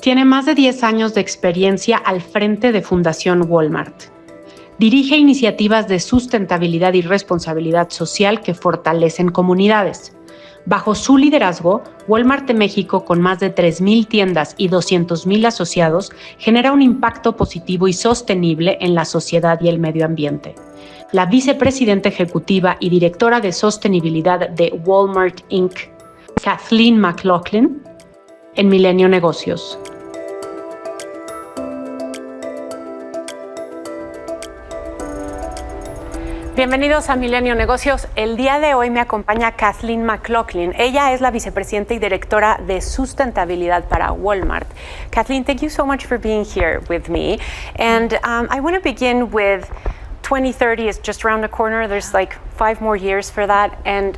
Tiene más de 10 años de experiencia al frente de Fundación Walmart. Dirige iniciativas de sustentabilidad y responsabilidad social que fortalecen comunidades. Bajo su liderazgo, Walmart de México, con más de 3,000 tiendas y 200,000 asociados, genera un impacto positivo y sostenible en la sociedad y el medio ambiente. La vicepresidenta ejecutiva y directora de sostenibilidad de Walmart Inc., Kathleen McLaughlin, en Milenio Negocios. Bienvenidos a Milenio Negocios. El día de hoy me acompaña Kathleen McLaughlin. Ella es la vicepresidenta y directora de Sustentabilidad para Walmart. Kathleen, thank you so much for being here with me. And I want to begin with 2030 is just around the corner. There's like 5 more years for that. And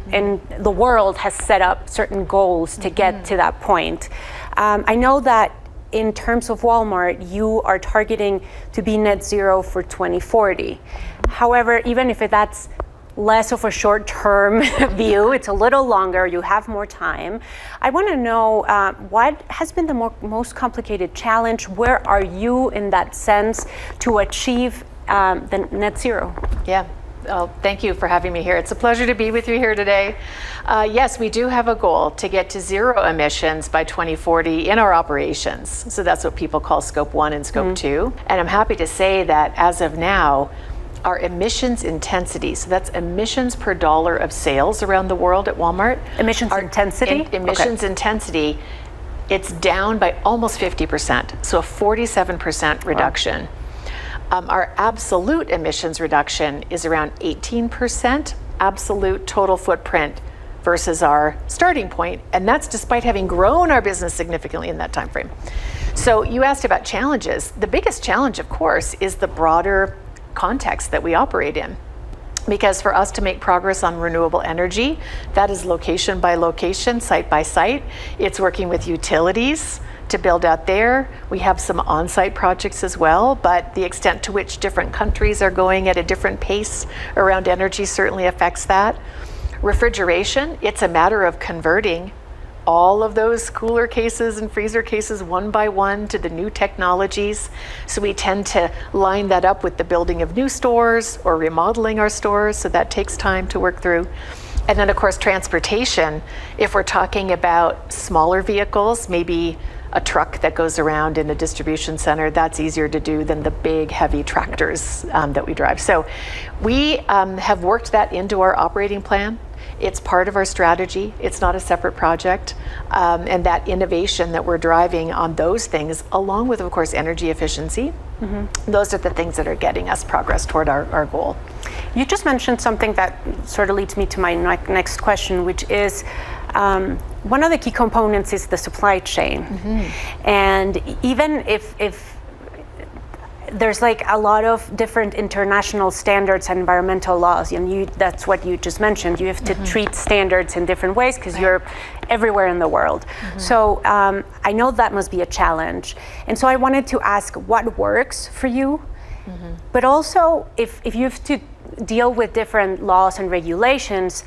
the world has set up certain goals to get to that point. I know that in terms of Walmart, you are targeting to be net zero for 2040. However, even if that's less of a short-term view, it's a little longer, you have more time. I want to know what has been the most complicated challenge? Where are you in that sense to achieve the net zero? Yeah. Oh, thank you for having me here. It's a pleasure to be with you here today. Yes, we do have a goal to get to zero emissions by 2040 in our operations. So that's what people call scope 1 and scope 2. And I'm happy to say that as of now, our emissions intensity, so that's emissions per dollar of sales around the world at Walmart. Emissions intensity? Emissions intensity, it's down by almost 50%, so a 47% reduction. Wow. Our absolute emissions reduction is around 18% absolute total footprint versus our starting point, and that's despite having grown our business significantly in that time frame. So you asked about challenges. The biggest challenge, of course, is the broader context that we operate in. Because for us to make progress on renewable energy, that is location by location, site by site. It's working with utilities to build out there. We have some on-site projects as well, but the extent to which different countries are going at a different pace around energy certainly affects that. Refrigeration, it's a matter of converting all of those cooler cases and freezer cases one by one to the new technologies. So we tend to line that up with the building of new stores or remodeling our stores, so that takes time to work through. And then of course transportation, if we're talking about smaller vehicles, maybe a truck that goes around in a distribution center, that's easier to do than the big heavy tractors that we drive. So we have worked that into our operating plan. It's part of our strategy. It's not a separate project. And that innovation that we're driving on those things, along with, of course, energy efficiency, those are the things that are getting us progress toward our goal. You just mentioned something that sort of leads me to my next question, which is one of the key components is the supply chain. And even if there's like a lot of different international standards and environmental laws, and that's what you just mentioned. You have to treat standards in different ways because you're everywhere in the world. So I know that must be a challenge. And so I wanted to ask what works for you, but also if you have to deal with different laws and regulations,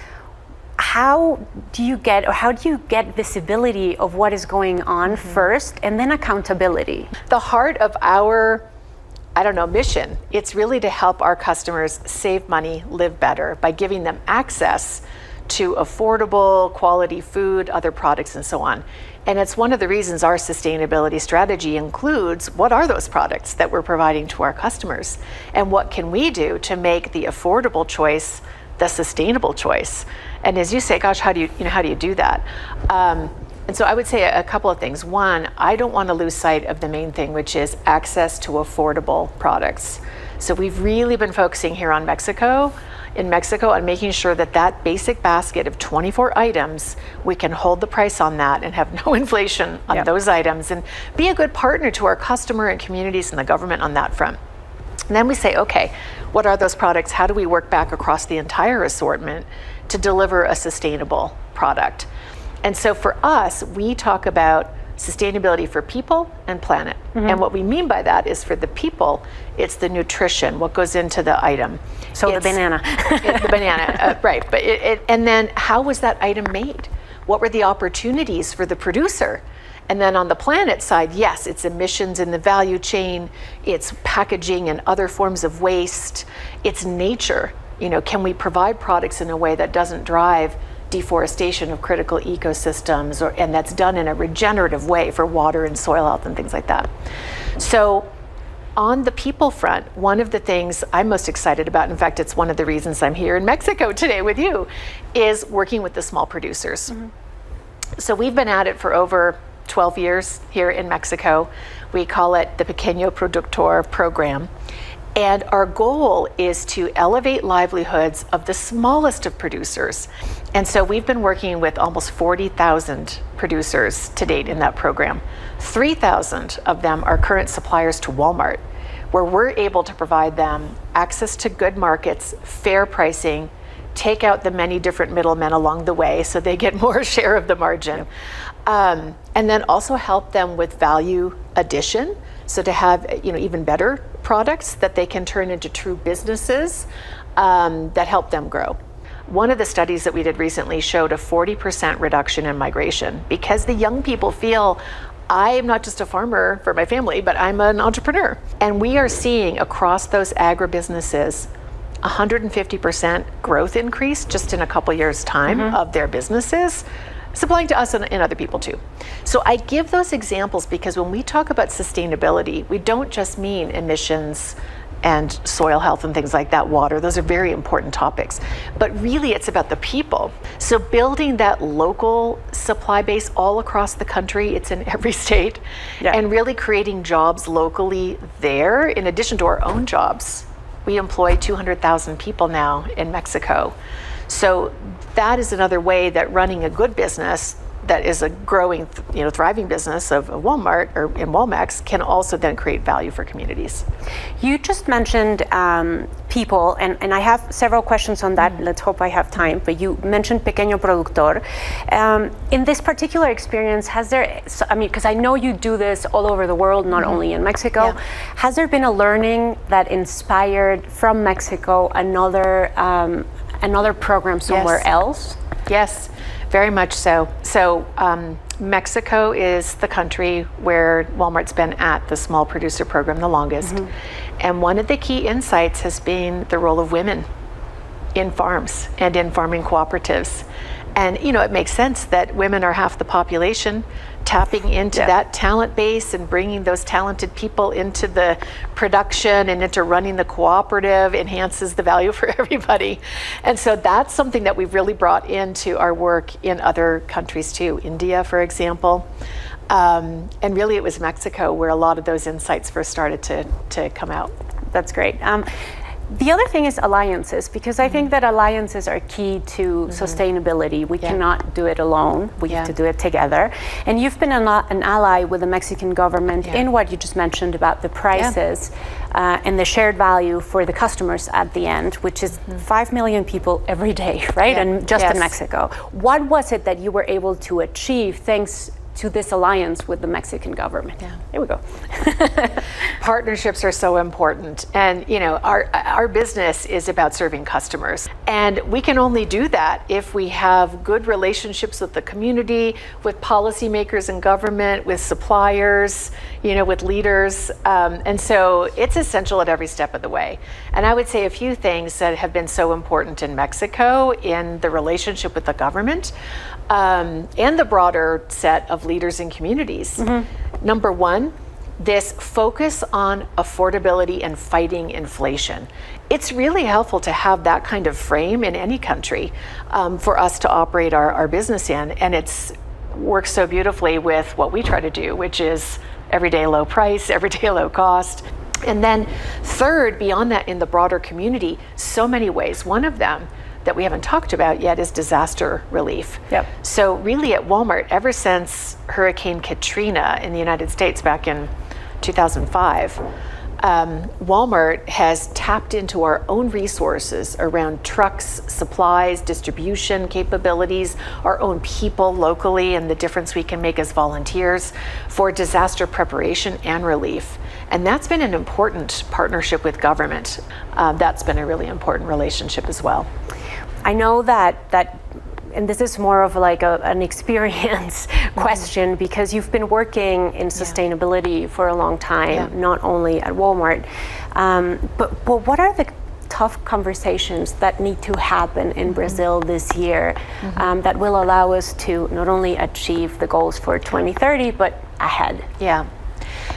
how do you get visibility of what is going on first, and then accountability? The heart of our mission. It's really to help our customers save money, live better by giving them access to affordable, quality food, other products, and so on. And it's one of the reasons our sustainability strategy includes what are those products that we're providing to our customers, and what can we do to make the affordable choice the sustainable choice. And as you say, gosh, how do you do that? And so I would say a couple of things. One, I don't want to lose sight of the main thing, which is access to affordable products. So we've really been focusing here in Mexico on making sure that basic basket of 24 items, we can hold the price on that and have no inflation on those items, and be a good partner to our customer and communities and the government on that front. And then we say, okay, what are those products? How do we work back across the entire assortment to deliver a sustainable product? And so for us, we talk about sustainability for people and planet. And what we mean by that is for the people, it's the nutrition, what goes into the item. So the banana. The banana, right. But and then how was that item made? What were the opportunities for the producer? And then on the planet side, yes, it's emissions in the value chain, it's packaging and other forms of waste, it's nature. Can we provide products in a way that doesn't drive deforestation of critical ecosystems, and that's done in a regenerative way for water and soil health and things like that. So on the people front, one of the things I'm most excited about, in fact, it's one of the reasons I'm here in Mexico today with you, is working with the small producers. So we've been at it for over 12 years here in Mexico. We call it the Pequeño Productor program. And our goal is to elevate livelihoods of the smallest of producers. And so we've been working with almost 40,000 producers to date in that program. 3,000 of them are current suppliers to Walmart, where we're able to provide them access to good markets, fair pricing, take out the many different middlemen along the way so they get more share of the margin. And then also help them with value addition, so to have even better products that they can turn into true businesses that help them grow. One of the studies that we did recently showed a 40% reduction in migration because the young people feel, I am not just a farmer for my family, but I'm an entrepreneur. And we are seeing across those agribusinesses 150% growth increase just in a couple years' time of their businesses, supplying to us and other people too. So I give those examples because when we talk about sustainability, we don't just mean emissions and soil health and things like that, water. Those are very important topics. But really it's about the people. So building that local supply base all across the country, it's in every state, and really creating jobs locally there in addition to our own jobs. We employ 200,000 people now in Mexico. So that is another way that running a good business that is a growing, thriving business of Walmart or in Walmex can also then create value for communities. You just mentioned people, and I have several questions on that. Let's hope I have time. But you mentioned Pequeño Productor. In this particular experience, has there, because I know you do this all over the world, not only in Mexico, has there been a learning that inspired from Mexico another program somewhere else? Yes, very much so. So Mexico is the country where Walmart's been at the small producer program the longest. And one of the key insights has been the role of women in farms and in farming cooperatives. And it makes sense that women are half the population. Tapping into that talent base and bringing those talented people into the production and into running the cooperative enhances the value for everybody. And so that's something that we've really brought into our work in other countries too. India, for example. And really it was Mexico where a lot of those insights first started to come out. That's great. The other thing is alliances, because I think that alliances are key to sustainability. We cannot do it alone. We have to do it together. And you've been an ally with the Mexican government in what you just mentioned about the prices and the shared value for the customers at the end, which is 5 million people every day, right? And just in Mexico. What was it that you were able to achieve thanks to this alliance with the Mexican government? There we go. Partnerships are so important, and our business is about serving customers, and we can only do that if we have good relationships with the community, with policymakers and government, with suppliers, with leaders, and so it's essential at every step of the way. And I would say a few things that have been so important in Mexico in the relationship with the government and the broader set of leaders and communities. Number one, this focus on affordability and fighting inflation. It's really helpful to have that kind of frame in any country for us to operate our business in, and it's works so beautifully with what we try to do, which is everyday low price, everyday low cost. And then third, beyond that, in the broader community, so many ways. One of them that we haven't talked about yet is disaster relief. So really at Walmart, ever since Hurricane Katrina in the United States back in 2005, Walmart has tapped into our own resources around trucks, supplies, distribution capabilities, our own people locally, and the difference we can make as volunteers for disaster preparation and relief. And that's been an important partnership with government. That's been a really important relationship as well. I know that and this is more of like an experience question, because you've been working in sustainability for a long time, not only at Walmart, but what are the tough conversations that need to happen in Brazil this year that will allow us to not only achieve the goals for 2030, but ahead? Yeah.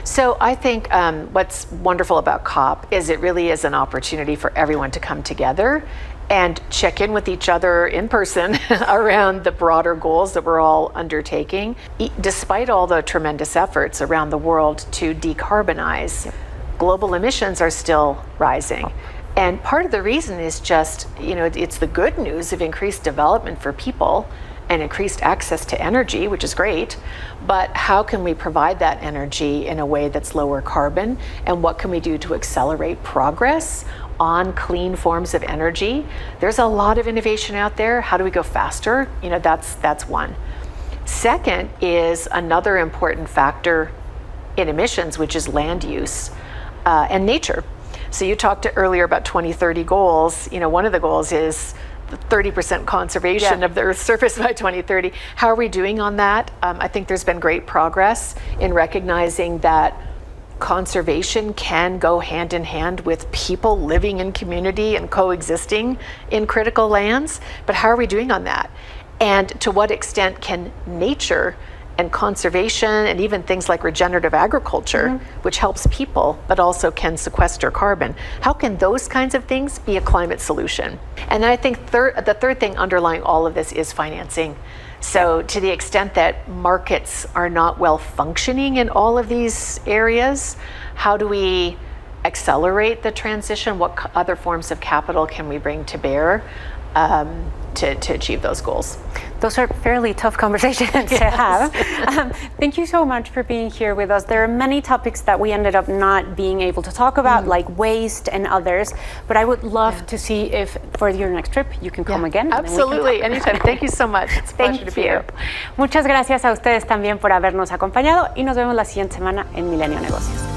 So I think what's wonderful about COP is it really is an opportunity for everyone to come together and check in with each other in person around the broader goals that we're all undertaking. Despite all the tremendous efforts around the world to decarbonize, global emissions are still rising. And part of the reason is just, it's the good news of increased development for people and increased access to energy, which is great, but how can we provide that energy in a way that's lower carbon, and what can we do to accelerate progress on clean forms of energy? There's a lot of innovation out there. How do we go faster? That's one. Second is another important factor in emissions, which is land use and nature. So you talked earlier about 2030 goals. One of the goals is 30% conservation of the Earth's surface by 2030. How are we doing on that? I think there's been great progress in recognizing that conservation can go hand in hand with people living in community and coexisting in critical lands. But how are we doing on that? And to what extent can nature and conservation and even things like regenerative agriculture, which helps people but also can sequester carbon, how can those kinds of things be a climate solution? And I think the third thing underlying all of this is financing. So to the extent that markets are not well functioning in all of these areas, how do we accelerate the transition? What other forms of capital can we bring to bear to achieve those goals? Those are fairly tough conversations to have. Thank you so much for being here with us. There are many topics that we ended up not being able to talk about, like waste and others, but I would love to see if for your next trip you can come again. Absolutely, anytime. Thank you so much. It's a pleasure to be here. Muchas gracias a ustedes también por habernos acompañado y nos vemos la siguiente semana en Milenio Negocios.